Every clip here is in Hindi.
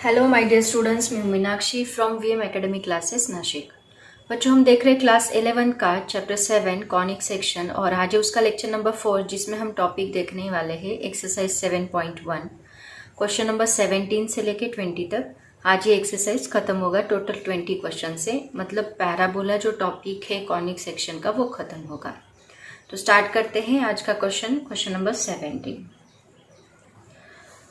हेलो माय डियर स्टूडेंट्स, मैं हूं Meenakshi from VM academy classes Nashik. बच्चों, हम देख रहे हैं क्लास 11 का चैप्टर 7 कॉनिक सेक्शन और आज है उसका लेक्चर नंबर 4 जिसमें हम टॉपिक देखने वाले हैं एक्सरसाइज 7.1 क्वेश्चन नंबर 17 से लेके 20 तक। आज ये एक्सरसाइज खत्म होगा टोटल 20 क्वेश्चन से, मतलब पैराबोला जो टॉपिक है कॉनिक सेक्शन का वो खत्म होगा। तो स्टार्ट करते हैं आज का क्वेश्चन नंबर 17।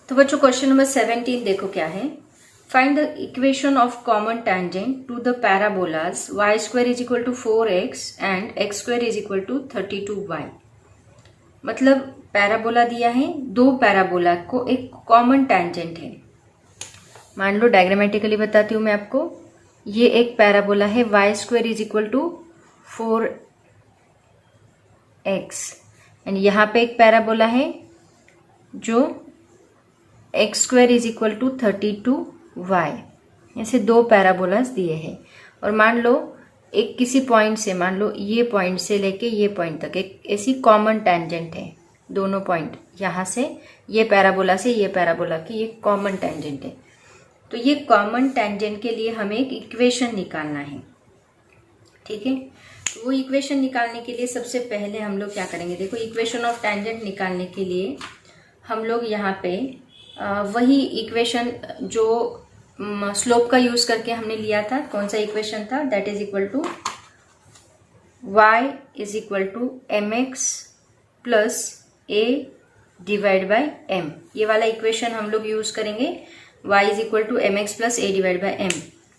तो बच्चों क्वेश्चन नंबर 17 देखो क्या है। Find the equation of common tangent to the parabolas y square is equal to 4x and x square is equal to 32y। मतलब पैराबोला दिया है, दो पैराबोला को एक कॉमन टेंजेंट है। मान लो डायग्रामेटिकली बताती हूँ मैं आपको। ये एक पैराबोला है y square is equal to 4x and यहाँ पे एक पैराबोला है जो x square is equal to 32y। ऐसे दो पैराबोलास दिए हैं और मान लो एक किसी पॉइंट से, मान लो ये पॉइंट से लेके ये पॉइंट तक एक ऐसी कॉमन टेंजेंट है। दोनों पॉइंट यहाँ से ये पैराबोला से ये पैराबोला की ये कॉमन टेंजेंट है। तो ये कॉमन टेंजेंट के लिए हमें एक इक्वेशन निकालना है, ठीक है। तो वो इक्वेशन निकालने के लिए सबसे पहले हम लोग क्या करेंगे, देखो इक्वेशन ऑफ टेंजेंट निकालने के लिए हम लोग यहाँ पे वही इक्वेशन जो स्लोप का यूज करके हमने लिया था, कौन सा इक्वेशन था, that is equal to y is equal to mx plus a divide by m। ये वाला इक्वेशन हम लोग यूज करेंगे, y is equal to mx plus a divide by m।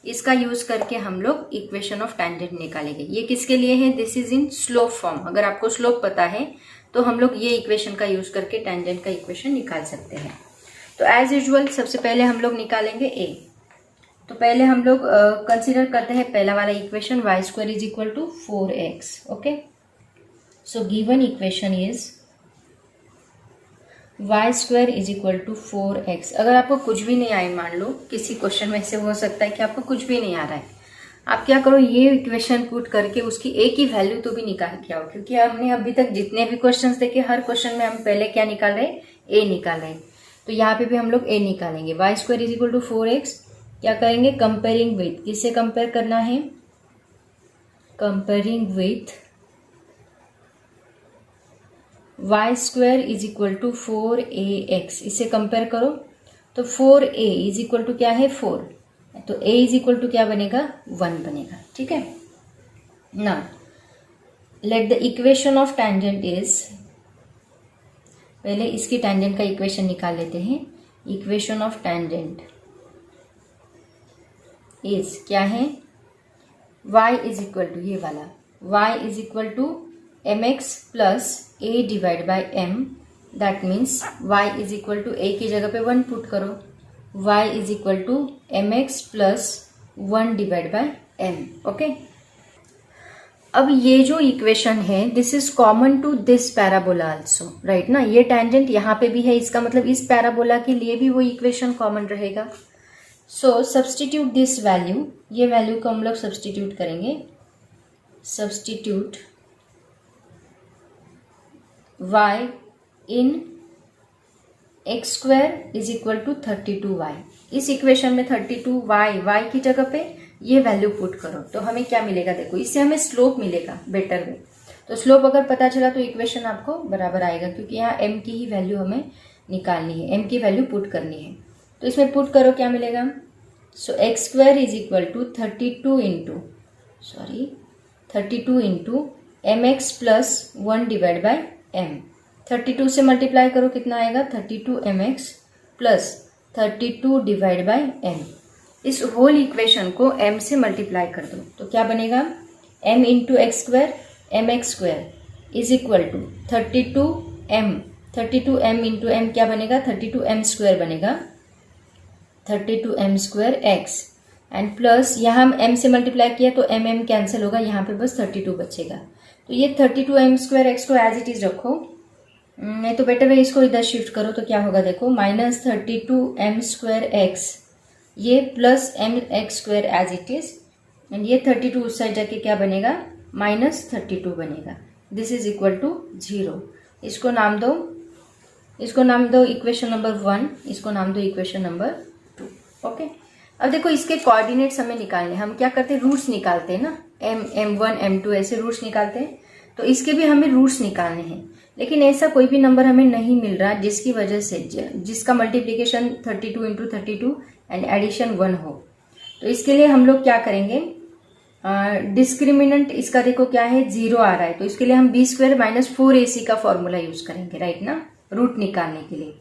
इसका यूज करके हम लोग इक्वेशन ऑफ टेंजेंट निकालेंगे। ये किसके लिए है, this is in slope form. अगर आपको स्लोप पता है तो हम लोग ये इक्वेशन का यूज करके टेंजेंट का इक्वेशन निकाल सकते हैं। तो एज यूजुअल सबसे पहले हम लोग निकालेंगे a। तो पहले हम लोग कंसीडर करते हैं पहला वाला equation y square is equal to 4x। Okay, so given equation is y square is equal to 4x। अगर आपको कुछ भी नहीं आए, मान लो किसी क्वेश्चन में से हो सकता है कि आपको कुछ भी नहीं आ रहा है, आप क्या करो, ये इक्वेशन पुट करके उसकी a की वैल्यू तो भी निकाल के आओ। क्योंकि हमने अभी तक जितने भी क्वेश्चंस देखे हर क्वेश्चन में हम पहले क्या निकाल रहे हैं, a निकाल रहे हैं। तो यहाँ पे भी हम लोग a निकालेंगे। y square is equal to 4x क्या करेंगे, कंपेयरिंग विथ, किससे कंपेयर करना है, comparing with y square is equal to 4ax। इससे कंपेयर करो तो 4a इज इक्वल टू क्या है, 4। तो a इज इक्वल टू क्या बनेगा, 1 बनेगा, ठीक है ना। Let the equation of tangent is, पहले इसकी टेंजेंट का इक्वेशन निकाल लेते हैं। इक्वेशन ऑफ टेंजेंट इज क्या है, y इज इक्वल टू ये वाला, y is equal to mx plus a divide by m। That means y is equal to a की जगह पे 1 पुट करो, y is equal to mx plus 1 divide by m। Okay, अब ये जो इक्वेशन है this is common to this parabola also, right ना। ये टेंजेंट यहाँ पे भी है, इसका मतलब इस पैराबोला के लिए भी वो इक्वेशन कॉमन रहेगा। सो सब्स्टिट्यूट दिस वैल्यू, ये वैल्यू को हम लोग सब्स्टिट्यूट करेंगे। Substitute y in x square is equal to 32y। इस इक्वेशन में 32y की जगह पे ये वैल्यू पुट करो तो हमें क्या मिलेगा, देखो इससे हमें स्लोप मिलेगा बेटर वे। तो स्लोप अगर पता चला तो इक्वेशन आपको बराबर आएगा, क्योंकि यहाँ m की ही वैल्यू हमें निकालनी है, m की वैल्यू पुट करनी है। तो इसमें पुट करो क्या मिलेगा, so x square is equal to 32 into mx plus 1 divide by m। 32 से मल्टीप्लाई करो कितना आएगा, 32 mx plus 32 divide by m। इस होल इक्वेशन को m से मल्टीप्लाई कर दो तो क्या बनेगा, m into x square mx square is equal to 32m into m क्या बनेगा, 32m स्क्वायर बनेगा, 32m square x and plus यहाँ हम m से मल्टीप्लाई किया तो m कैंसिल होगा, यहाँ पे बस 32 बचेगा। तो ये 32m स्क्वायर x को एज इट इज रखो, नहीं तो बेटर है इसको इधर शिफ्ट करो तो क्या होगा, देखो माइनस 32m स्क्वायर x, ये plus mx square as it is and ये 32 उस साइड जाके क्या बनेगा, माइनस 32 बनेगा। This is equal to 0। इसको नाम दो इक्वेशन नंबर 1, इसको नाम दो इक्वेशन नंबर 2। ओके, अब देखो इसके कोऑर्डिनेट्स हमें निकालने, हम क्या करते हैं, रूट्स निकालते हैं ना, m1 m2 ऐसे रूट्स निकालते हैं, तो इसके भी हमें रूट्स निकालने हैं। लेकिन ऐसा कोई भी नंबर हमें नहीं मिल रहा जिसकी वजह से जिसका मल्टीप्लीकेशन 32 इंटू 32 एंड एडिशन 1 हो। तो इसके लिए हम लोग क्या करेंगे, डिस्क्रिमिनेंट इसका देखो क्या है, 0 आ रहा है, तो इसके लिए हम b² माइनस 4ac का फॉर्मूला यूज करेंगे, राइट ना, रूट निकालने के लिए।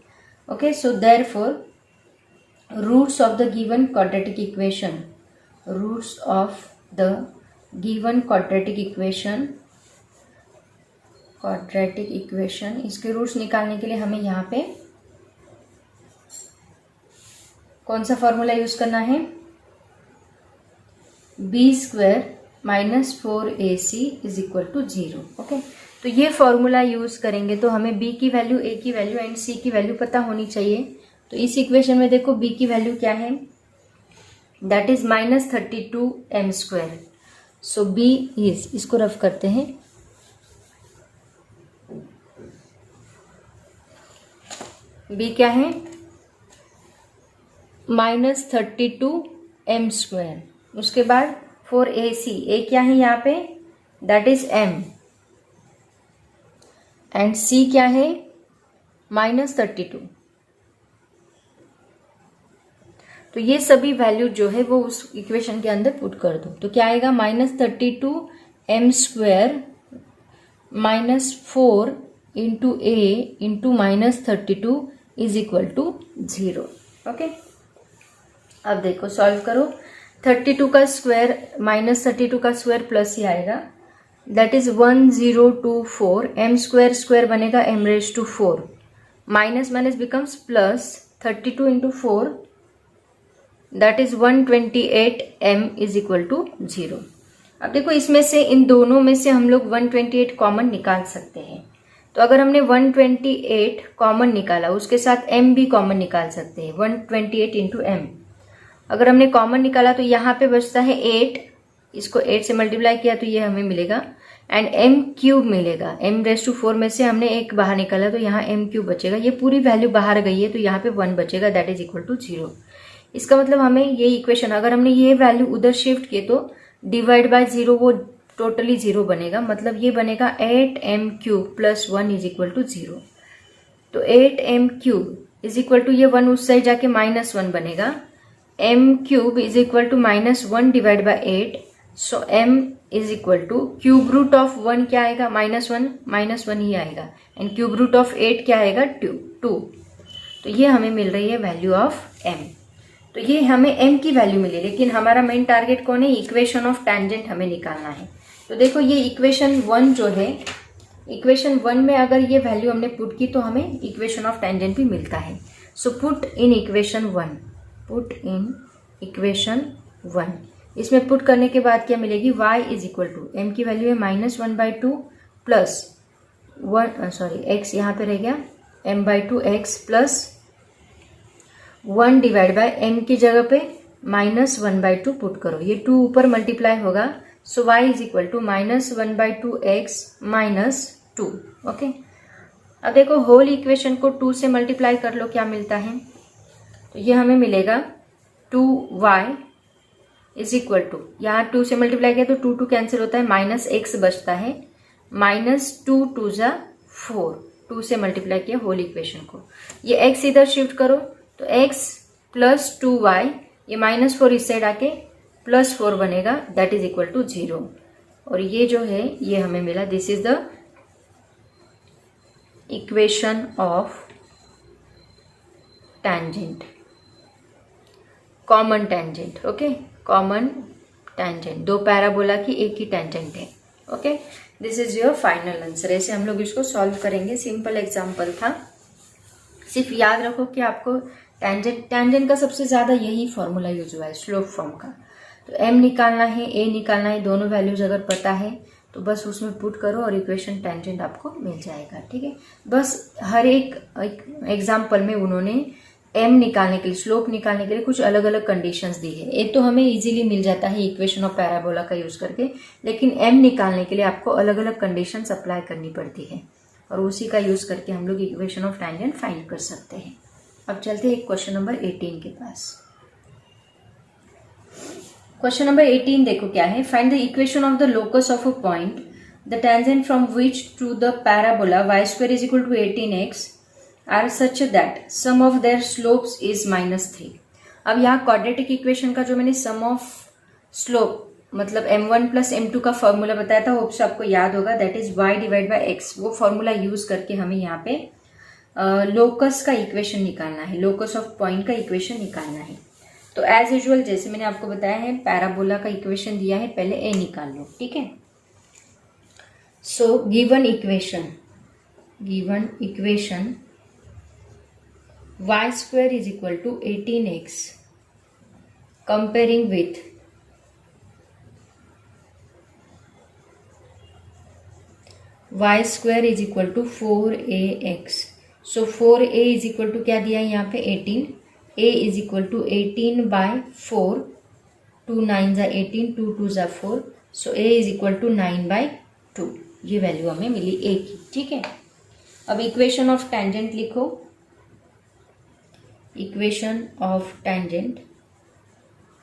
Okay, so therefore roots of the given quadratic equation, roots of the given quadratic equation, इसके रूट्स निकालने के लिए हमें यहाँ पे कौन सा फॉर्मूला यूज करना है, b² minus 4ac is equal to 0। Okay, तो ये फॉर्मूला यूज करेंगे तो हमें b की वैल्यू, a की वैल्यू एंड c की वैल्यू पता होनी चाहिए। तो इस इक्वेशन में देखो b की वैल्यू क्या है, that is minus 32m²। So b is, इसको रफ करते हैं, b क्या है, माइनस 32m²। उसके बाद 4ac, a क्या है यहाँ पे, that is m, and c क्या है, माइनस 32। तो ये सभी वैल्यू जो है वो उस इक्वेशन के अंदर पुट कर दो, तो क्या आएगा, minus 32m² minus 4 into a into minus 32 is equal to 0। Okay, अब देखो सॉल्व करो, 32 का स्क्वायर माइनस 32 का स्क्वायर प्लस ही आएगा, दैट इज 1024, m² स्क्वायर बनेगा m⁻⁴, minus minus becomes plus, 32 into 4 that is 128m is equal to 0। अब देखो इसमें से, इन दोनों में से हम लोग 128 कॉमन निकाल सकते हैं। तो अगर हमने 128 कॉमन निकाला, उसके साथ m भी कॉमन निकाल सकते हैं, 128 इंटू m। अगर हमने कॉमन निकाला तो यहाँ पे बचता है 8, इसको 8 से मल्टीप्लाई किया तो ये हमें मिलेगा, एंड m³ मिलेगा, m⁻⁴ में से हमने एक बाहर निकाला तो यहाँ m³ बचेगा, ये पूरी वैल्यू बाहर गई है तो यहाँ पे 1 बचेगा, दैट इज इक्वल टू 0। इसका मतलब हमें ये इक्वेशन, अगर हमने ये वैल्यू उधर शिफ्ट किए तो डिवाइड बाय 0 वो टोटली 0 बनेगा, मतलब ये बनेगा 8m³ plus 1 is equal to 0। तो 8m³ इज इक्वल टू, ये 1 उस साइड जाके -1 बनेगा, m³ is equal to -1 divide by 8, so m is equal to cube root of 1 क्या आएगा, -1 ही आएगा, एंड क्यूब रूट ऑफ 8 क्या आएगा, 2। तो ये हमें मिल रही है वैल्यू ऑफ m। तो ये हमें m की वैल्यू मिली, लेकिन हमारा मेन टारगेट कौन है, इक्वेशन ऑफ टेंजेंट हमें निकालना है। तो देखो ये इक्वेशन 1 जो है, इक्वेशन 1 में अगर ये वैल्यू हमने पुट की तो हमें इक्वेशन ऑफ टेंजेंट भी मिलता है। सो पुट इन इक्वेशन 1, इसमें पुट करने के बाद क्या मिलेगी, y is equal to, m की वैल्यू है -1/2 प्लस 1, x यहाँ पे रह गया, m/2 x plus 1 divide by m की जगह पे -1/2 पुट करो, ये 2 ऊपर मल्टीप्लाई होगा, so y is equal to -1/2 x minus 2। Okay, अब देखो होल इक्वेशन को 2 से मल्टीप्लाई कर लो, क्या मिलता है, तो ये हमें मिलेगा 2y इज इक्वल टू, यहाँ 2 से मल्टीप्लाई किया तो 2 कैंसिल होता है, -x बचता है, -2 2 जा 4, 2 से मल्टीप्लाई किया होल इक्वेशन को, ये x इधर शिफ्ट करो तो x प्लस 2y, ये -4 इस साइड आके +4 बनेगा, दैट इज इक्वल टू 0। और ये जो है ये हमें मिला, this is the equation of tangent, common tangent. Okay, common tangent, दो पैराबोला की एक ही टेंजेंट है। Okay, this is your final answer. ऐसे हम लोग इसको सॉल्व करेंगे, सिंपल एग्जाम्पल था। सिर्फ याद रखो कि आपको टेंजेंट का सबसे ज्यादा यही फॉर्मूला यूज हुआ है, स्लोप फॉर्म का। तो m निकालना है, a निकालना है, दोनों वैल्यूज अगर पता है तो बस उसमें पुट करो और इक्वेशन टेंजेंट आपको मिल जाएगा। ठीक है, बस हर एक एग्जाम्पल में उन्होंने m निकालने के लिए, स्लोप निकालने के लिए कुछ अलग अलग कंडीशंस दी है। एक तो हमें इजीली मिल जाता है इक्वेशन ऑफ पैराबोला का यूज करके, लेकिन m निकालने के लिए आपको अलग अलग कंडीशंस अप्लाई करनी पड़ती है, और उसी का यूज करके हम लोग इक्वेशन ऑफ टेंजेंट फाइंड कर सकते हैं। अब चलते हैं क्वेश्चन नंबर 18 के पास। क्वेश्चन नंबर 18 देखो क्या है, find the equation of the locus of a point the tangent from which to the parabola y square is equal to 18x are such that sum of their slopes is -3। अब यहाँ क्वाड्रेटिक इक्वेशन का जो मैंने सम ऑफ स्लोप मतलब m1 प्लस m2 का फॉर्मूला बताया था, होप से आपको याद होगा, that is y divide by x। वो फॉर्मूला यूज करके हमें यहाँ पे लोकस का इक्वेशन निकालना है, लोकस ऑफ पॉइंट का इक्वेशन निकालना है। तो एज यूजुअल जैसे मैंने आपको बताया है, पैराबोला का इक्वेशन दिया है, पहले ए निकाल लो, ठीक है। So given equation y square is equal to 18x comparing with y square is equal to 4ax। So 4a is equal to क्या दिया है यहाँ पे 18, a is equal to 18 by 4, 2 9 जा 18, 2 2 जा 4, so a is equal to 9 by 2। ये वैल्यू हमें मिली a की, ठीक है। अब इक्वेशन ऑफ टेंजेंट लिखो, इक्वेशन ऑफ टेंजेंट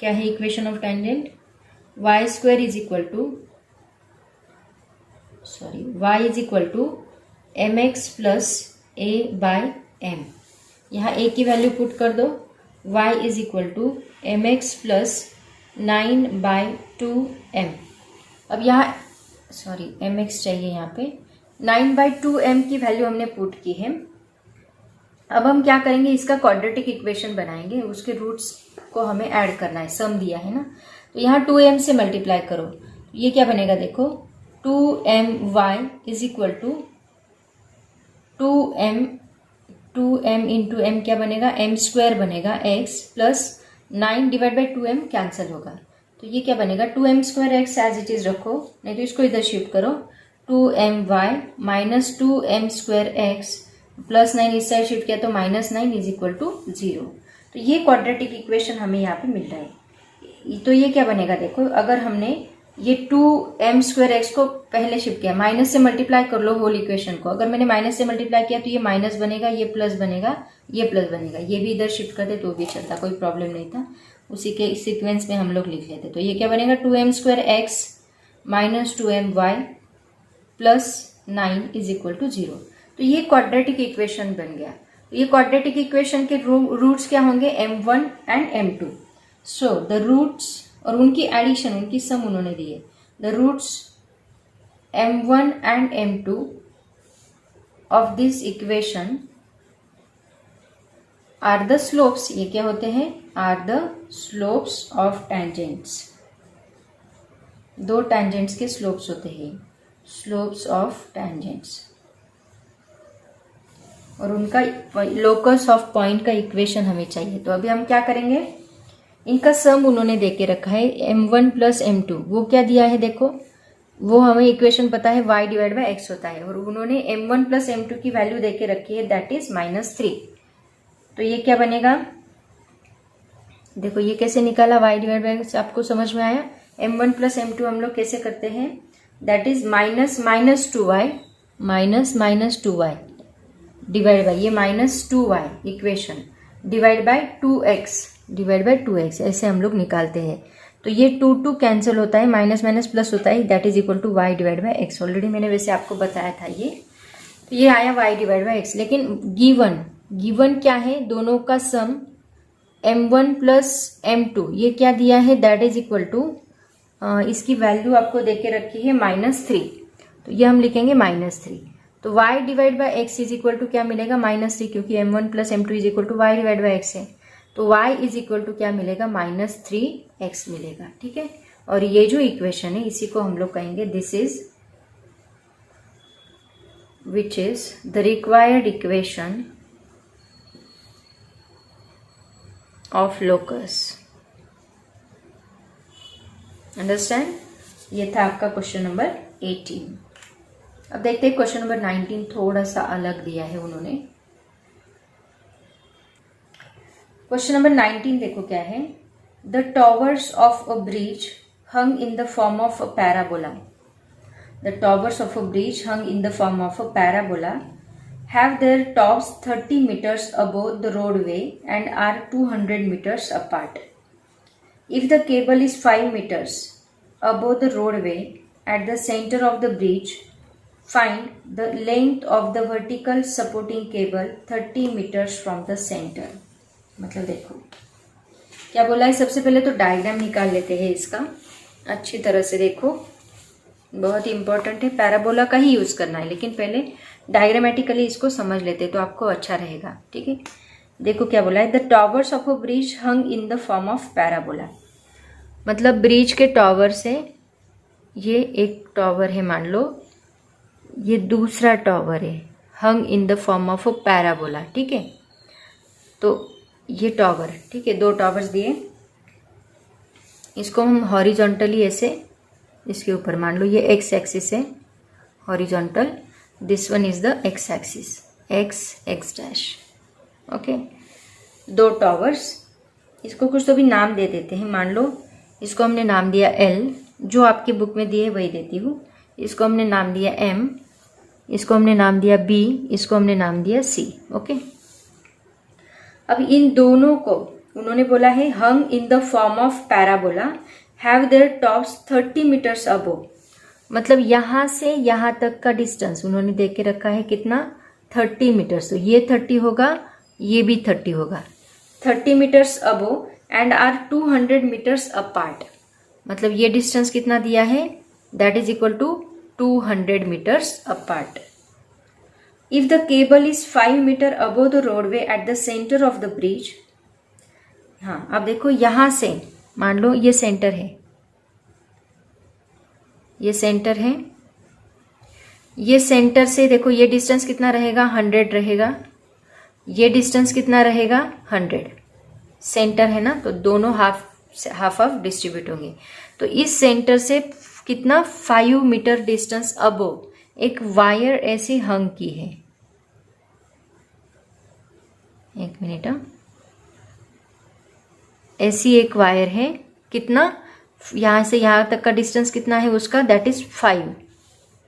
क्या है, equation of tangent y square is equal to y is equal to mx plus a by m। यहाँ a की वैल्यू पुट कर दो, y is equal to mx plus 9 by 2m। अब यहाँ mx चाहिए, यहाँ पे 9 बाय 2m की वैल्यू हमने पुट की है। अब हम क्या करेंगे, इसका क्वाड्रेटिक इक्वेशन बनाएंगे, उसके रूट्स को हमें ऐड करना है, सम दिया है ना। तो यहाँ 2m से मल्टीप्लाई करो, ये क्या बनेगा देखो, 2my is equal to 2m into m क्या बनेगा, m स्क्वायर बनेगा x plus 9 divide by 2m cancel होगा, तो ये क्या बनेगा 2m square x as it is रखो, नहीं तो इसको इधर शिफ्ट करो, 2my minus 2m square x plus 9 इस साइड शिफ्ट किया तो -9 इज इक्वल टू 0। तो ये क्वाड्रेटिक इक्वेशन हमें यहाँ पे मिल रहा है। तो ये क्या बनेगा देखो, अगर हमने ये 2m स्क्वायर एक्स को पहले शिफ्ट किया, माइनस से मल्टीप्लाई कर लो होल इक्वेशन को, अगर मैंने माइनस से मल्टीप्लाई किया तो ये माइनस बनेगा, ये प्लस बनेगा, ये प्लस बनेगा, ये भी इधर शिफ्ट करते तो भी चलता, कोई प्रॉब्लम नहीं था, उसी के सीक्वेंस में हम लोग लिख लेते। तो ये क्या बनेगा 2m square x minus 2my plus 9 is equal to 0। तो ये क्वाड्रेटिक इक्वेशन बन गया। तो ये क्वाड्रेटिक इक्वेशन के रूट्स क्या होंगे, m1 and m2। So the roots और उनकी एडिशन, उनकी सम उन्होंने दिए, the roots m1 and m2 of this equation are the slopes. ये क्या होते हैं, are the slopes of tangents. दो टेंजेंट्स के स्लोप्स होते हैं, स्लोप्स ऑफ टेंजेंट्स, और उनका लोकस ऑफ पॉइंट का इक्वेशन हमें चाहिए। तो अभी हम क्या करेंगे, इनका सम उन्होंने देके रखा है m1 प्लस m2, वो क्या दिया है देखो, वो हमें इक्वेशन पता है y डिवाइड बाय x होता है, और उन्होंने m1 प्लस m2 की वैल्यू देके रखी है, दैट इज -3। तो ये क्या बनेगा देखो, ये कैसे निकाला y डिवाइड बाय x, आपको समझ में आया। m1 प्लस m2 हम लोग कैसे करते हैं, that is minus 2y divide by ये -2y equation divide by 2x ऐसे हम लोग निकालते हैं। तो ये 2 कैंसिल होता है, माइनस माइनस प्लस होता है, that is equal to y divide by x। Already मैंने वैसे आपको बताया था ये। तो ये आया y डिवाइड बाय x, लेकिन गिवन क्या है, दोनों का सम m1 प्लस m2 ये क्या दिया है, दैट इज इक्वल टू इसकी वैल्यू आपको देके रखी है -3, तो ये हम लिखेंगे -3। तो y divide by x is equal to क्या मिलेगा, -3, क्योंकि m1 plus m2 is equal to y divide by x है। तो y इज इक्वल टू क्या मिलेगा, -3x मिलेगा, ठीक है। और ये जो इक्वेशन है इसी को हम लोग कहेंगे this is which is the required equation of locus. Understand. ये था आपका क्वेश्चन नंबर 18। अब देखते हैं क्वेश्चन नंबर 19, थोड़ा सा अलग दिया है उन्होंने। क्वेश्चन नंबर 19 देखो क्या है, the towers of a bridge hung in the form of a parabola. The towers of a bridge hung in the form of a parabola have their tops 30 meters above the roadway and are 200 meters apart. If the cable is 5 meters above the roadway at the center of the bridge, find the length of the vertical supporting cable 30 meters from the center. मतलब देखो क्या बोला है, सबसे पहले तो डायग्राम निकाल लेते हैं इसका अच्छी तरह से। देखो बहुत ही इंपॉर्टेंट है, पैराबोला का ही यूज करना है, लेकिन पहले डायग्रामेटिकली इसको समझ लेते तो आपको अच्छा रहेगा। ठीक है, देखो क्या बोला है, the towers of a bridge hung in the form of parabola. मतलब ब्रिज के टॉवर से, ये एक टॉवर है मान लो, ये दूसरा टॉवर है, hung in the form of a parabola. ठीक है, तो ये टॉवर, ठीक है, 2 टॉवर्स दिए, इसको हम हॉरिजॉन्टली ऐसे इसके ऊपर मान लो, ये एक्स एक्सिस है horizontal, this one is the x axis, x dash. Okay, 2 towers, इसको कुछ तो भी नाम दे देते हैं। मान लो इसको हमने नाम दिया L, जो आपकी बुक में दिए वही देती हूँ। इसको हमने नाम दिया M, इसको हमने नाम दिया B, इसको हमने नाम दिया C। ओके, अब इन दोनों को उन्होंने बोला है hung in the form of parabola, have their tops 30 meters above. मतलब यहाँ से यहाँ तक का डिस्टेंस उन्होंने दे के रखा है कितना, 30 meters। तो ये 30 होगा, ये भी 30 होगा, 30 meters above and are 200 meters apart. मतलब ये डिस्टेंस कितना दिया है, that is equal to 200 meters apart. If the cable is 5 meter above the roadway at the centre of the bridge. हाँ, अब देखो यहां से मान लो ये सेंटर है, ये सेंटर है, ये सेंटर से देखो ये डिस्टेंस कितना रहेगा, 100 रहेगा, ये डिस्टेंस कितना रहेगा, 100। सेंटर है ना, तो दोनों हाफ डिस्ट्रीब्यूट होंगे। तो इस सेंटर से कितना, 5 meter डिस्टेंस अबोव एक वायर ऐसी हंग की है। एक मिनट, ऐसी एक वायर है, कितना, यहां से यहां तक का डिस्टेंस कितना है उसका, that is 5।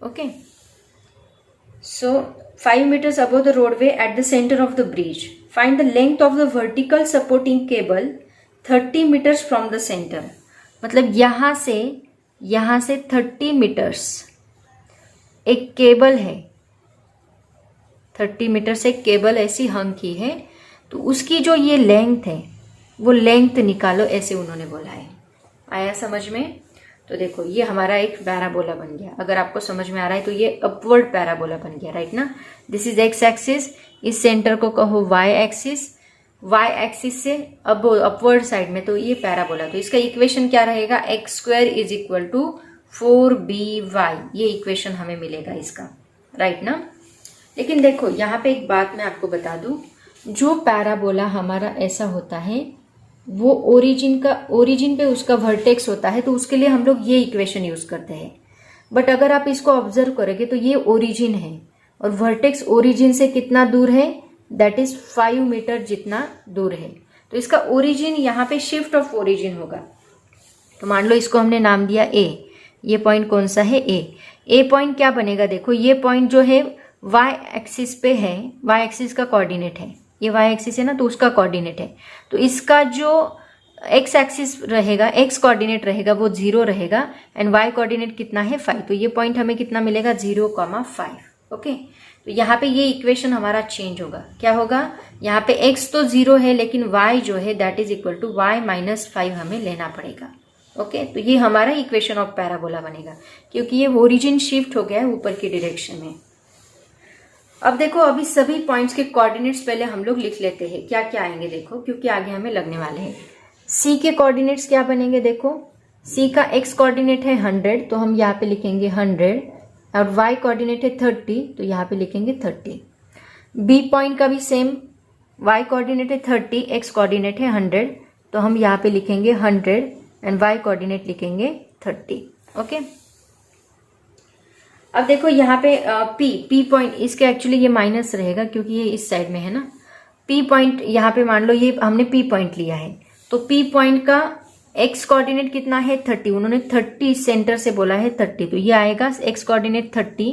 Okay, so 5 meters above the roadway at the center of the bridge, find the length of the vertical supporting cable 30 meters from the center। मतलब यहां से 30 meters एक केबल है, 30 meters एक केबल ऐसी हंग की है, तो उसकी जो ये लेंथ है वो लेंथ निकालो, ऐसे उन्होंने बोला है। आया समझ में? तो देखो ये हमारा एक पैराबोला बन गया। अगर आपको समझ में आ रहा है तो ये अपवर्ड पैराबोला बन गया, राइट ना। दिस इज एक्स एक्सिस, इस सेंटर को कहो वाई एक्सिस, वाई एक्सिस से अब अपवर्ड साइड में, तो ये पैराबोला। तो इसका इक्वेशन क्या रहेगा, x² is equal to 4by। ये इक्वेशन हमें मिलेगा इसका, राइट ना। लेकिन देखो यहाँ पे एक बात मैं आपको बता दूं, जो पैराबोला हमारा ऐसा होता है वो ओरिजिन पे उसका वर्टेक्स होता है, तो उसके लिए हम लोग ये इक्वेशन यूज करते हैं। बट अगर आप इसको ऑब्जर्व करोगे तो ये ओरिजिन है और वर्टेक्स ओरिजिन से कितना दूर है, दैट इज 5 मीटर जितना दूर है। तो इसका ओरिजिन यहाँ पे शिफ्ट ऑफ ओरिजिन होगा। तो मान लो इसको हमने नाम दिया ए, ये पॉइंट कौन सा है, ए पॉइंट क्या बनेगा, देखो ये पॉइंट जो है वाई एक्सिस पे है, वाई एक्सिस का कोऑर्डिनेट है, ये वाई एक्सिस है ना, तो उसका कोऑर्डिनेट है। तो इसका जो एक्स एक्सिस रहेगा, एक्स कोऑर्डिनेट रहेगा वो 0 रहेगा एंड वाई कोऑर्डिनेट कितना है 5। तो ये पॉइंट हमें कितना मिलेगा 0,5। ओके, तो यहाँ पे ये इक्वेशन हमारा चेंज होगा, क्या होगा, यहाँ पे x तो 0 है लेकिन y जो है that is equal to y - 5 हमें लेना पड़ेगा। ओके, तो ये हमारा इक्वेशन ऑफ पैराबोला बनेगा क्योंकि ये ओरिजिन शिफ्ट हो गया है ऊपर की डायरेक्शन में। अब देखो अभी सभी पॉइंट्स के कोऑर्डिनेट्स पहले हम लोग लिख लेते हैं, क्या क्या आएंगे देखो, क्योंकि आगे हमें लगने वाले हैं। सी के कोऑर्डिनेट्स क्या बनेंगे, देखो सी का एक्स कोऑर्डिनेट है 100, तो हम यहाँ पे लिखेंगे 100 और वाई कोऑर्डिनेट है 30, तो यहाँ पे लिखेंगे 30। बी पॉइंट का भी सेम, वाई कोऑर्डिनेट है 30, एक्स कोऑर्डिनेट है 100, तो हम यहाँ पे लिखेंगे 100 एंड वाई कोऑर्डिनेट लिखेंगे 30। ओके, अब देखो यहाँ पे पी पॉइंट, इसके एक्चुअली ये माइनस रहेगा क्योंकि ये इस साइड में है ना। पी पॉइंट यहाँ पे मान लो ये हमने पी पॉइंट लिया है, तो पी पॉइंट का एक्स कोऑर्डिनेट कितना है 30, उन्होंने 30 सेंटर से बोला है 30, तो ये आएगा x coordinate 30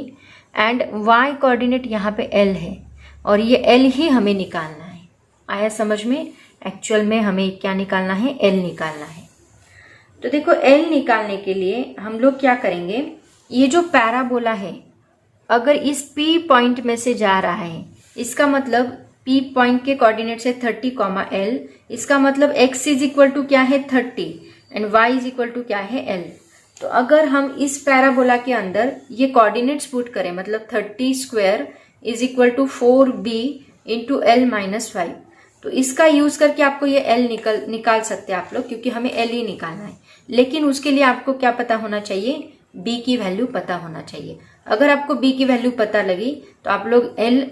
and y coordinate यहाँ पे एल है और ये एल ही हमें निकालना है। आया समझ में? एक्चुअल में हमें क्या निकालना है, एल निकालना है। तो देखो L निकालने के लिए हम लोग क्या करेंगे, ये जो पैराबोला है अगर इस P पॉइंट में से जा रहा है, इसका मतलब P पॉइंट के कोऑर्डिनेट्स है 30, L, इसका मतलब x इज इक्वल टू क्या है 30 and y is equal to क्या है L। तो अगर हम इस पैराबोला के अंदर ये कोऑर्डिनेट्स पुट करें, मतलब 30 square is equal to 4b into L minus 5, तो इसका यूज करके आपको ये L निकाल सकते हैं आप लोग, क्योंकि हमें L ही निकालना है। लेकिन उसके लिए आपको क्या पता होना चाहिए, b की वैल्यू पता होना चाहिए। अगर आपको b की वैल्यू पता लगी तो आप लोग L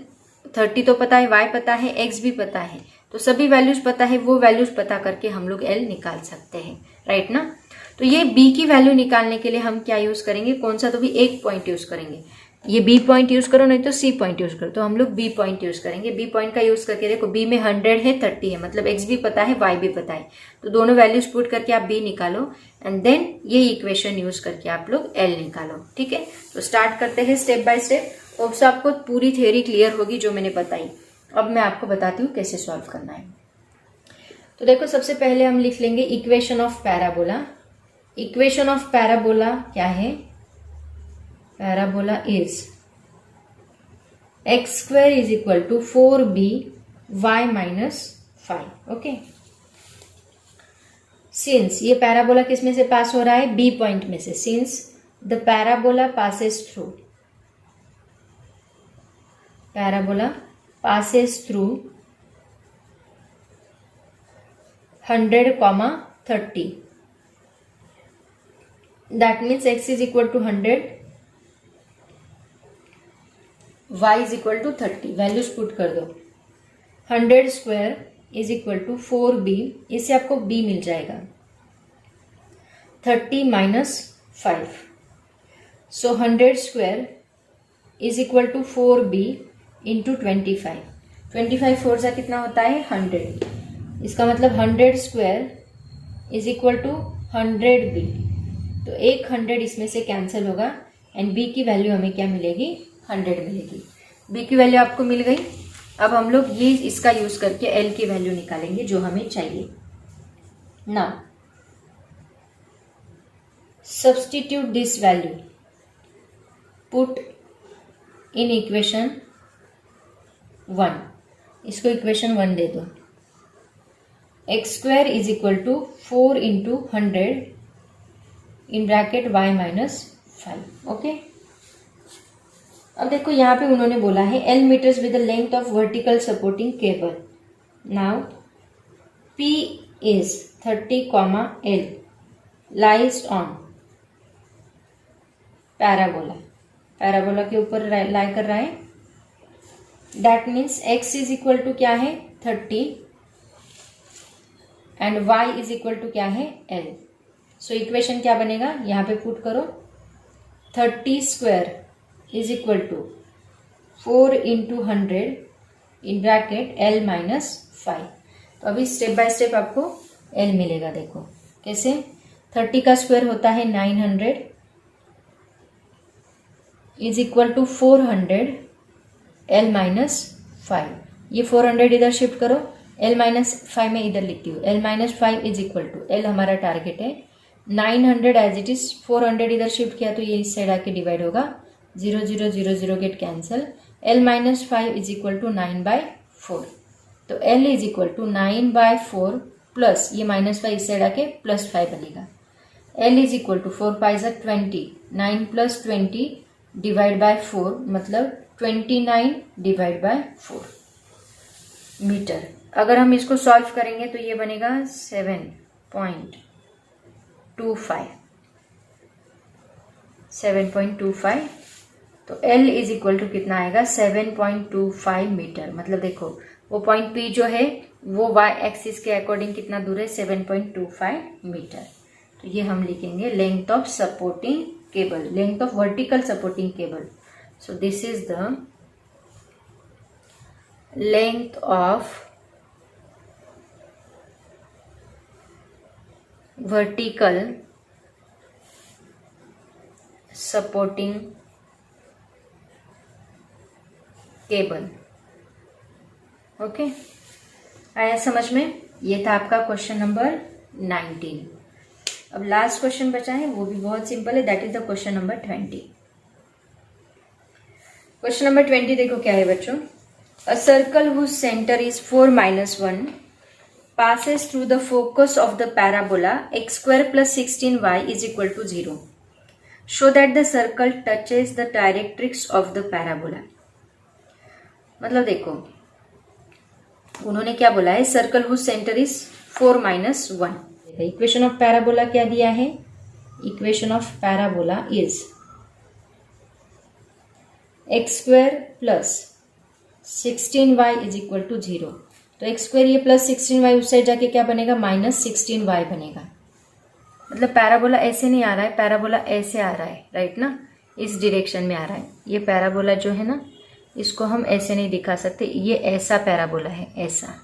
30 तो पता है, y पता है, x भी पता है, तो सभी वैल्यूज पता है, वो वैल्यूज पता करके हम लोग L निकाल सकते हैं, राइट ना। तो ये b की वैल्यू निकालने के लिए हम क्या यूज करेंगे, कौन सा, तो भी एक पॉइंट यूज करेंगे। ये b पॉइंट यूज करो नहीं तो c पॉइंट यूज करो, तो हम लोग b पॉइंट यूज करेंगे। b पॉइंट का यूज करके देखो b में 100 है, 30 है, मतलब x भी पता है, y भी पता है, तो दोनों वैल्यूज पुट करके आप b निकालो एंड देन ये इक्वेशन यूज करके आप लोग L निकालो, ठीक है। तो स्टार्ट करते हैं स्टेप बाय स्टेप। उससे आपको पूरी थ्योरी क्लियर होगी जो मैंने बताई। अब मैं आपको बताती हूँ कैसे सॉल्व करना है। तो देखो सबसे पहले हम लिख लेंगे equation of parabola. Equation of parabola क्या है, parabola is x square is equal to 4b y minus 5। Okay, since ये पैराबोला किस में से पास हो रहा है, b पॉइंट में से, since the parabola passes through, parabola passes through 100, 30, that means x is equal to 100, y is equal to 30, values put कर दो। 100 square is equal to 4b, इससे आपको b मिल जाएगा 30 minus 5, so 100 square is equal to 4b into 25। 25 4 से कितना होता है 100, इसका मतलब 100 square is equal to 100b, तो एक 100 इसमें से कैंसिल होगा एंड b की वैल्यू हमें क्या मिलेगी, 100 मिलेगी। b की वैल्यू आपको मिल गई। अब हम लोग ये इसका यूज करके L की वैल्यू निकालेंगे जो हमें चाहिए। Now substitute this value, put in equation 1, इसको इक्वेशन 1 दे दो। x square is equal to 4 into 100 in bracket y minus 5। Okay, अब देखो यहाँ पे उन्होंने बोला है L meters with the length of vertical supporting cable. Now P is 30, L lies on parabola, parabola के ऊपर लाई कर रहा है। That means x is equal to क्या है 30 and y is equal to क्या है L। सो इक्वेशन क्या बनेगा, यहाँ पे पुट करो 30 square is equal to 4 into 100 in bracket L minus 5। तो अभी स्टेप बाय स्टेप आपको L मिलेगा। देखो कैसे, 30 का स्क्वायर होता है 900 is equal to 400 L minus 5। ये 400 इधर शिफ्ट करो, L माइनस 5 में इधर लिखती हूँ, L minus 5 is equal to, L हमारा टारगेट है, 900 एज इट इज, 400 इधर शिफ्ट किया तो ये इस साइड आके डिवाइड होगा, 0 0 0 0 get cancel. L minus 5 is equal to 9/4, तो L is equal to 9/4 plus ये माइनस 5 इस साइड आके प्लस 5 बनेगा। L is equal to 4 5 20, 9 plus 20 divide by 4, मतलब 29 डिवाइड बाय 4 मीटर। अगर हम इसको सॉल्व करेंगे तो ये बनेगा 7.25। तो L इज इक्वल टू कितना आएगा 7.25 मीटर। मतलब देखो वो पॉइंट P जो है वो y एक्सिस के अकॉर्डिंग कितना दूर है, 7.25 मीटर। तो ये हम लिखेंगे length of supporting cable, length of vertical supporting cable. So this is the length of vertical supporting cable। Okay, आया समझ में? ये था आपका क्वेश्चन नंबर 19। अब लास्ट क्वेश्चन बचा है, वो भी बहुत सिंपल है, that is the question number 20। Question number 20 देखो क्या है बच्चों। A circle whose centre is 4-1 passes through the focus of the parabola x square plus 16y is equal to 0. Show that the circle touches the directrix of the parabola. मतलब देखो उन्होंने क्या बोला है, circle whose centre is 4-1। Equation of parabola क्या दिया है, equation of parabola is x square plus 16y is equal to 0। तो एक्स स्क्वायर ये प्लस 16y उस साइड जाके क्या बनेगा, -16y बनेगा। मतलब पैराबोला ऐसे नहीं आ रहा है, पैराबोला ऐसे आ रहा है, राइट ना, इस डायरेक्शन में आ रहा है। ये पैराबोला जो है ना, इसको हम ऐसे नहीं दिखा सकते, ये ऐसा पैराबोला है, ऐसा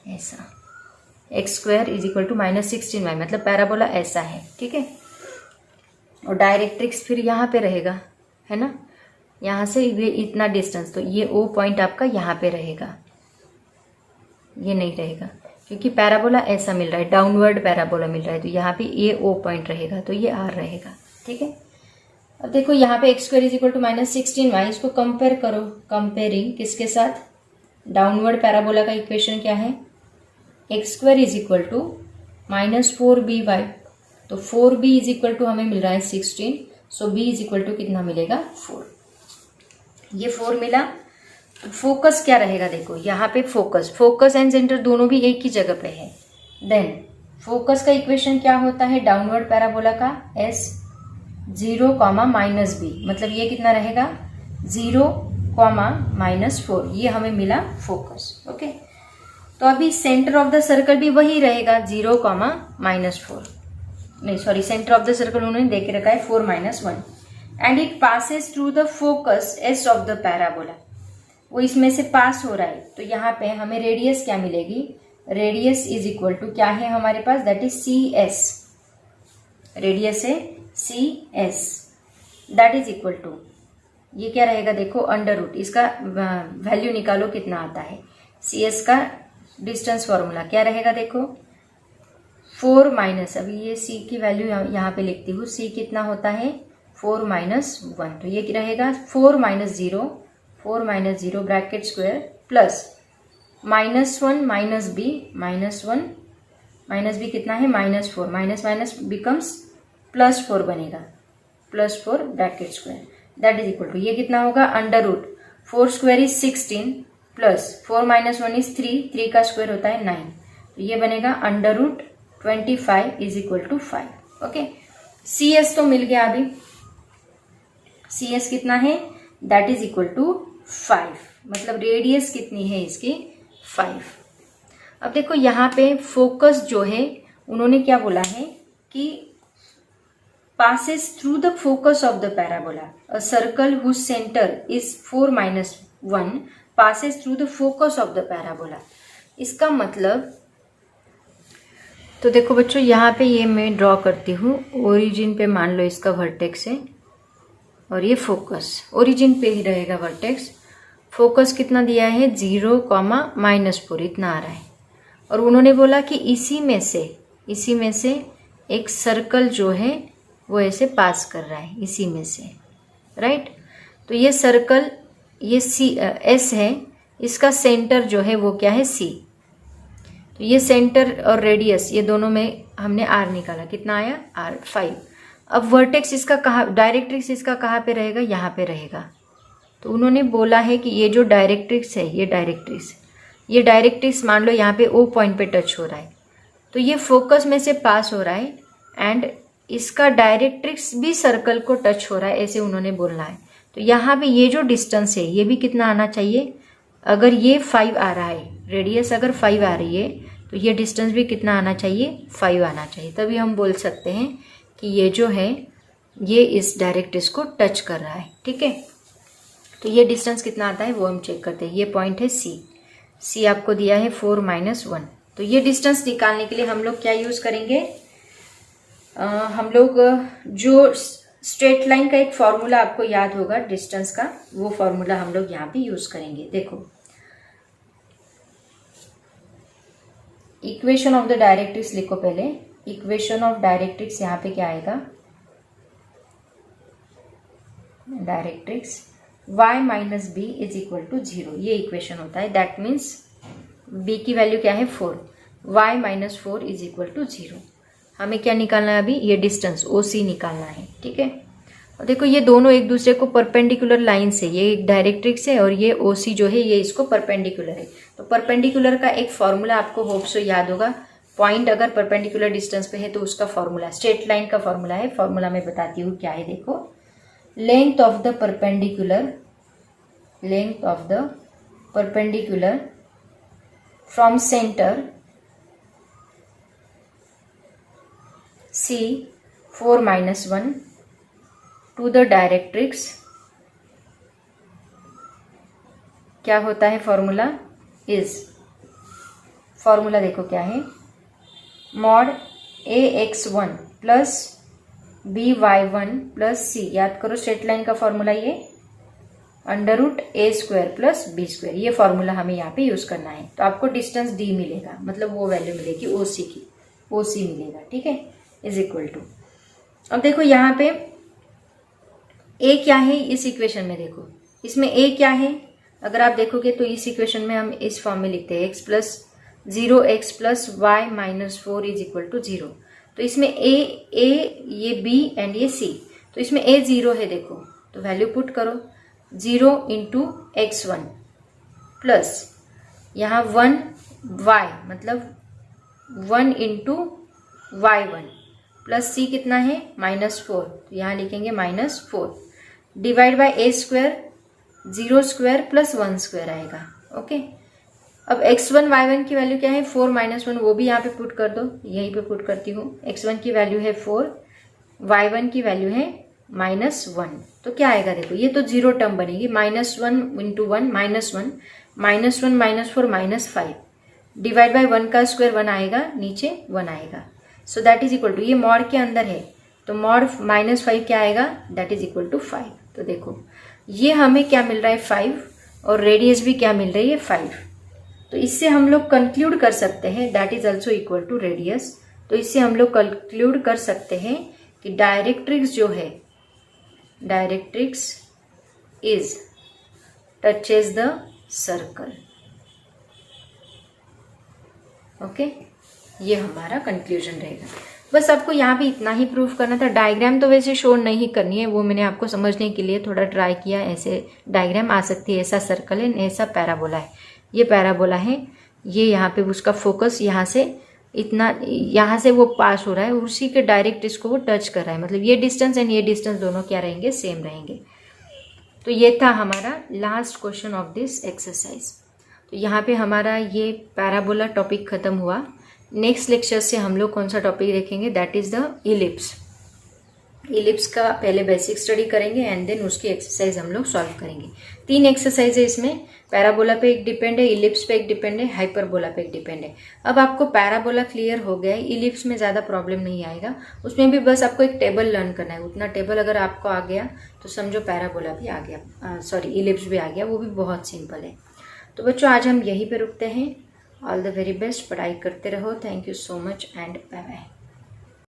ऐसा x square is equal to -16y, मतलब पैराबोला ऐसा है, ठीक है। और डायरेक्ट्रिक्स फिर यहाँ पे रहेगा, है ना, यहाँ से ये इतना डिस्टेंस, तो ये ओ पॉइंट आपका यहाँ पे रहेगा, ये नहीं रहेगा, क्योंकि पैराबोला ऐसा मिल रहा है, डाउनवर्ड पैराबोला मिल रहा है, तो यहाँ पे ये ओ पॉइंट रहेगा, तो ये आर रहेगा, ठीक है। अब देखो यहाँ पे x square is equal to -16y, इसको कंपेयर करो, कंपेयरिंग किसके साथ, डाउनवर्ड पैराबोला का इक्वेशन क्या है, x square is equal to -4by, तो 4b इज इक्वल टू हमें मिल रहा है 16, सो b इज इक्वल टू कितना मिलेगा, 4। ये 4 मिला। फोकस क्या रहेगा, देखो यहाँ पे फोकस एंड सेंटर दोनों भी एक ही जगह पे है। देन फोकस का इक्वेशन क्या होता है डाउनवर्ड पैराबोला का, s 0, -b, मतलब ये कितना रहेगा 0, -4, ये हमें मिला फोकस। ओके, तो अभी सेंटर ऑफ द सर्कल भी वही रहेगा 0, -4, नहीं sorry, centre of the circle उन्होंने दे के रखा है 4-1 and it passes through the focus s of the parabola, वो इसमें से पास हो रहा है। तो यहाँ पे हमें रेडियस क्या मिलेगी, रेडियस इज इक्वल टू क्या है हमारे पास, दैट इज CS, रेडियस है CS, that is equal to, ये क्या रहेगा देखो अंडर रूट, इसका वैल्यू निकालो कितना आता है, CS का डिस्टेंस फॉर्मूला क्या रहेगा देखो 4 अभी ये C की वैल्यू यहाँ पे लिखती हूँ, C कितना होता है 4-1, तो ये रहेगा 4 - 0 bracket square plus -1 - b, -1 -b कितना है -4, माइनस बिकम्स +4 बनेगा, +4 bracket square, that is equal to ये कितना होगा under root 4 square is 16 plus 4 - 1 is 3 का स्क्वायर होता है 9, तो ये बनेगा under root 25 is equal to 5। Okay, CS तो मिल गया अभी, CS कितना है, दैट इज इक्वल टू 5, मतलब रेडियस कितनी है इसकी 5। अब देखो यहाँ पे फोकस जो है उन्होंने क्या बोला है कि passes through the focus of the parabola, a circle whose center is 4-1 passes through the focus of the parabola। इसका मतलब तो देखो बच्चों यहाँ पे ये मैं ड्रॉ करती हूँ, ओरिजिन पे मान लो इसका वर्टेक्स है और ये फोकस ओरिजिन पे ही रहेगा वर्टेक्स। फोकस कितना दिया है 0, -4 इतना आ रहा है, और उन्होंने बोला कि इसी में से एक सर्कल जो है वो ऐसे पास कर रहा है इसी में से, राइट। तो ये सर्कल ये S है, इसका सेंटर जो है वो क्या है C, तो ये सेंटर और रेडियस ये दोनों में हमने R निकाला, कितना आया R 5। अब वर्टेक्स इसका कहाँ, डायरेक्ट्रिक्स इसका कहाँ पे रहेगा, यहाँ पे रहेगा। तो उन्होंने बोला है कि ये जो डायरेक्ट्रिक्स है ये डायरेक्ट्रिक्स मान लो यहाँ पे O पॉइंट पे टच हो रहा है, तो ये फोकस में से पास हो रहा है एंड इसका डायरेक्ट्रिक्स भी सर्कल को टच हो रहा है, ऐसे उन्होंने बोलना है। तो यहाँ पे ये जो डिस्टेंस है ये भी कितना आना चाहिए, अगर ये 5 आ रहा है, रेडियस अगर 5 आ रही है तो ये डिस्टेंस भी कितना आना चाहिए 5 आना चाहिए, तभी हम बोल सकते हैं कि ये जो है ये इस डायरेक्ट्रिक्स को टच कर रहा है, ठीक है। तो ये डिस्टेंस कितना आता है वो हम चेक करते हैं। ये पॉइंट है C आपको दिया है 4-1। तो ये डिस्टेंस निकालने के लिए हम लोग क्या यूज करेंगे, हम लोग जो स्ट्रेट लाइन का एक फॉर्मूला आपको याद होगा डिस्टेंस का, वो फॉर्मूला हम लोग यहाँ पे यूज करेंगे। देखो इक्वेशन ऑफ द डायरेक्ट्रिक्स लिखो पहले, इक्वेशन ऑफ डायरेक्ट्रिक्स यहाँ पे क्या आएगा, directrix y minus B is equal to 0, ये इक्वेशन होता है। दैट मीन्स b की वैल्यू क्या है 4, y minus 4 is equal to 0। हमें क्या निकालना है अभी, ये डिस्टेंस OC निकालना है, ठीक है। और देखो ये दोनों एक दूसरे को परपेंडिकुलर लाइन से, ये एक डायरेक्ट्रिक्स है और ये OC जो है ये इसको परपेंडिकुलर है। तो परपेंडिकुलर का एक फॉर्मूला आपको होप सो याद होगा, पॉइंट अगर परपेंडिकुलर डिस्टेंस पे है तो उसका फॉर्मूला, स्ट्रेट लाइन का फॉर्मूला है। फॉर्मूला मैं बताती हूँ क्या है, देखो, length of the perpendicular from centre C 4 minus 1 to the directrix, क्या होता है फॉर्मूला, इज, फॉर्मूला देखो क्या है, mod AX1 plus BY1 plus C, याद करो स्ट्रेट लाइन का फॉर्मूला ये, under root A² plus B², ये फॉर्मूला हमें यहाँ पे यूज करना है। तो आपको डिस्टेंस D मिलेगा, मतलब वो वैल्यू मिलेगी OC की, OC मिलेगा, ठीक है, इज इक्वल टू। अब देखो यहाँ पे A क्या है इस इक्वेशन में, देखो इसमें A क्या है, अगर आप देखोगे तो इस इक्वेशन में हम इस फॉर्म में लिखते हैं x plus 0x plus y minus 4 is equal to 0। तो इसमें A ये B एंड ये C, तो इसमें A 0 है, देखो तो वैल्यू पुट करो, 0 इंटू x1 प्लस यहाँ 1y मतलब 1 इंटू y1 प्लस C कितना है -4, तो यहाँ लिखेंगे -4 डिवाइड बाय A², 0² प्लस 1² आएगा, ओके। अब x1 y1 की वैल्यू क्या है 4 -1, वो भी यहाँ पे पुट कर दो, यहीं पे पुट करती हूँ। x1 की वैल्यू है 4, y1 की वैल्यू है -1, तो क्या आएगा देखो, ये तो 0 टर्म बनेगी, -1 इंटू 1 -1 -4 -5 डिवाइड बाय 1 का स्क्वायर 1 आएगा, नीचे 1 आएगा। So that is equal to, ये मॉड के अंदर है तो मॉड -5 क्या आएगा, दैट इज इक्वल टू 5। तो देखो ये हमें क्या मिल रहा है 5 और रेडियस भी क्या मिल रही है 5। तो इससे हम लोग कंक्लूड कर सकते हैं that is also equal to radius. तो इससे हम लोग कंक्लूड कर सकते हैं कि डायरेक्ट्रिक्स जो है, directrix is touches the circle, okay, ये हमारा कंक्लूजन रहेगा। बस आपको यहाँ पे इतना ही प्रूफ करना था। डायग्राम तो वैसे शो नहीं करनी है, वो मैंने आपको समझने के लिए थोड़ा ट्राई किया। ऐसे डायग्राम आ सकती है, ऐसा सर्कल है, ऐसा पैराबोला है, ये पैराबोला है, ये यहाँ पे उसका फोकस यहाँ से इतना, यहाँ से वो पास हो रहा है, उसी के डायरेक्ट इसको वो टच कर रहा है, मतलब ये डिस्टेंस एंड ये डिस्टेंस दोनों क्या रहेंगे, सेम रहेंगे। तो ये था हमारा last question of this exercise. तो यहाँ पे हमारा ये पैराबोला टॉपिक खत्म हुआ। नेक्स्ट लेक्चर से हम लोग कौन सा टॉपिक देखेंगे, that is the ellipse. Ellipse का पहले बेसिक स्टडी करेंगे एंड देन उसकी एक्सरसाइज हम लोग सॉल्व करेंगे। 3 एक्सरसाइज है इसमें, पैराबोला पे एक डिपेंड है, इलिप्स पे एक डिपेंड है, हाइपरबोला पे एक डिपेंड है। अब आपको पैराबोला क्लियर हो गया है, इलिप्स में ज़्यादा प्रॉब्लम नहीं आएगा, उसमें भी बस आपको एक टेबल लर्न करना है। उतना टेबल अगर आपको आ गया तो समझो पैराबोला भी आ गया, सॉरी इलिप्स भी आ गया, वो भी बहुत सिंपल है। तो बच्चों आज हम यहीं पे रुकते हैं। ऑल द वेरी बेस्ट, पढ़ाई करते रहो। Thank you so much and bye bye.